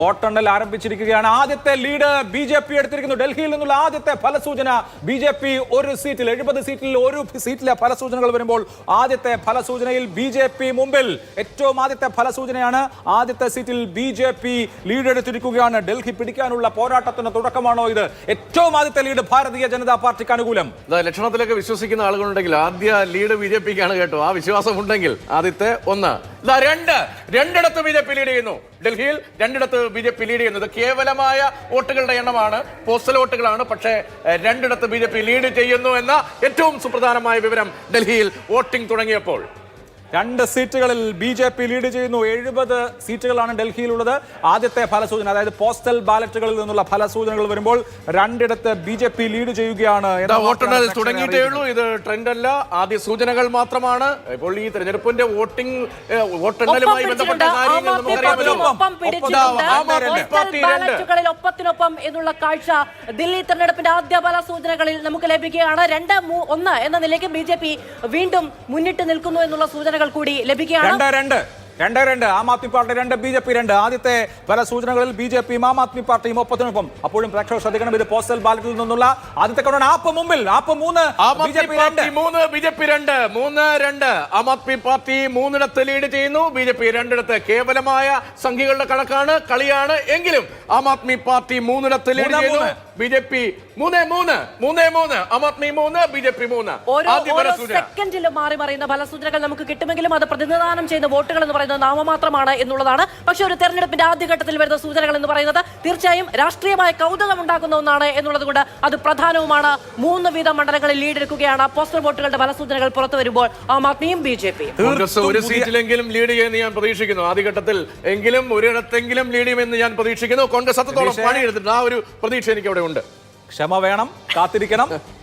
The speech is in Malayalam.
വോട്ടെണ്ണൽ ആരംഭിച്ചിരിക്കുകയാണ്. ആദ്യത്തെ ലീഡ് ബി ജെ പി എടുത്തിരിക്കുന്നു. ഡൽഹിയിൽ നിന്നുള്ള ആദ്യത്തെ ഫലസൂചന ബി ജെ പി 70 സീറ്റിൽ ഒരു സീറ്റിലെ ഫലസൂചനകൾ വരുമ്പോൾ ആദ്യത്തെ ഫലസൂചനയിൽ ബി ജെ പി മുമ്പിൽ. ഏറ്റവും ആദ്യത്തെ ഫലസൂചനയാണ്. ആദ്യത്തെ സീറ്റിൽ ബി ജെ പി ലീഡ് എടുത്തിരിക്കുകയാണ്. ഡൽഹി പിടിക്കാനുള്ള പോരാട്ടത്തിന് തുടക്കമാണോ ഇത്? ഏറ്റവും ആദ്യത്തെ ലീഡ് ഭാരതീയ ജനതാ പാർട്ടിക്ക് അനുകൂലം. ലക്ഷണത്തിലൊക്കെ വിശ്വസിക്കുന്ന ആളുകളുണ്ടെങ്കിൽ ആദ്യ ലീഡ് ബി ജെ പിക്കാണ് കേട്ടോ. ആ വിശ്വാസം ഉണ്ടെങ്കിൽ ആദ്യത്തെ ഒന്ന്, രണ്ടിടത്ത് ബി ജെ പി ലീഡ് ചെയ്യുന്നു. ഡൽഹിയിൽ രണ്ടിടത്ത് ബി ജെ പി ലീഡ് ചെയ്യുന്നത് കേവലമായ വോട്ടുകളുടെ എണ്ണമാണ്, പോസ്റ്റൽ വോട്ടുകളാണ്. പക്ഷേ രണ്ടിടത്ത് ബി ജെ പി ലീഡ് ചെയ്യുന്നു എന്ന ഏറ്റവും സുപ്രധാനമായ വിവരം ഡൽഹിയിൽ വോട്ടിംഗ് തുടങ്ങിയപ്പോൾ. 2 സീറ്റുകളിൽ ബി ജെ പി ലീഡ് ചെയ്യുന്നു. 70 സീറ്റുകളാണ് ഡൽഹിയിലുള്ളത്. ആദ്യത്തെ ഫലസൂചന, അതായത് പോസ്റ്റൽ ബാലറ്റുകളിൽ നിന്നുള്ള ഫലസൂചനകൾ വരുമ്പോൾ രണ്ടിടത്ത് ബി ജെ പി ലീഡ് ചെയ്യുകയാണ്. വോട്ടെണ്ണൽ തുടങ്ങിയിട്ടേ ഉള്ളൂ. ഇത് ട്രെൻഡ് അല്ല, ആദ്യ സൂചനകൾ മാത്രമാണ്. ഇപ്പോൾ ഈ തെരഞ്ഞെടുപ്പിന്റെ വോട്ടെണ്ണലുമായി ബന്ധപ്പെട്ട ഒപ്പത്തിനൊപ്പം എന്നുള്ള കാഴ്ച ദില്ലി തെരഞ്ഞെടുപ്പിന്റെ ആദ്യ ഫലസൂചനകളിൽ നമുക്ക് ലഭിക്കുകയാണ്. 2-1 എന്ന നിലയ്ക്ക് ബി ജെ പി വീണ്ടും മുന്നിട്ട് നിൽക്കുന്നു എന്നുള്ള സൂചന കൂടി ലഭിക്കുകയാണ്. 2-2 Aam Aadmi party 2 B J P 2. ആദ്യത്തെ പല സൂചനകളിൽ ബി ജെ പിയും ആം ആദ്മി പാർട്ടിയും ഒപ്പത്തിനൊപ്പം. അപ്പോഴും പ്രേക്ഷകർ ശ്രദ്ധിക്കണം, ഇത് പോസ്റ്റൽ ബാലറ്റിൽ നിന്നുള്ള ആദ്യത്തെ കൗണ്ടാണ്. ആപ്പ് മുമ്പിൽ, app 3 B J P 3 B J P 2 3-2. ആം ആദ്മി പാർട്ടി 3ഇടത്ത് ലീഡ് ചെയ്യുന്നു, ബി ജെ പി 2ഇടത്ത്. കേവലമായ സംഖ്യകളുടെ കണക്കാണ്, കളിയാണ്. എങ്കിലും ആം ആദ്മി പാർട്ടി 3ഇടത്ത് ലീഡ് ചെയ്യുന്നു, B J P 3-3 Aam Aadmi 3 B J P 3. ഓരോ സെക്കൻഡിലും മാറി മറിയുന്ന ഫലസൂചനകൾ നമുക്ക് കിട്ടുമെങ്കിലും അത് പ്രതിനിധാനം ചെയ്യുന്ന വോട്ടുകൾ എന്ന് പറയുന്നത് നാമമാത്രമാണ് എന്നുള്ളതാണ്. പക്ഷേ ഒരു തെരഞ്ഞെടുപ്പിന്റെ ആദ്യഘട്ടത്തിൽ വരുന്ന സൂചനകൾ എന്ന് പറയുന്നത് തീർച്ചയായും രാഷ്ട്രീയമായ കൗതുകം ഉണ്ടാക്കുന്ന ഒന്നാണ് എന്നുള്ളത് കൊണ്ട് അത് പ്രധാനവുമാണ്. 3 വീതം മണ്ഡലങ്ങളിൽ ലീഡ് എടുക്കുകയാണ്. പോസ്റ്റൽ വോട്ടുകളുടെ ഫലസൂചനകൾ പുറത്തു വരുമ്പോൾ ആം ആദ്മിയും ബി ജെ പിയും ഒരു സീറ്റിലെങ്കിലും ലീഡ് ചെയ്യുമെന്ന് ഞാൻ പ്രതീക്ഷിക്കുന്നു. ആദ്യഘട്ടത്തിൽ എങ്കിലും ഒരിടത്തെങ്കിലും ലീഡ് ചെയ്യുമെന്ന് ഞാൻ പ്രതീക്ഷിക്കുന്നു. കോൺഗ്രസ് അത്രത്തോളം പണിയെടുത്തിട്ടുണ്ട്. ആ ഒരു പ്രതീക്ഷ എനിക്ക് അവിടെ ഉണ്ട്. ക്ഷമ വേണം, കാത്തിരിക്കണം.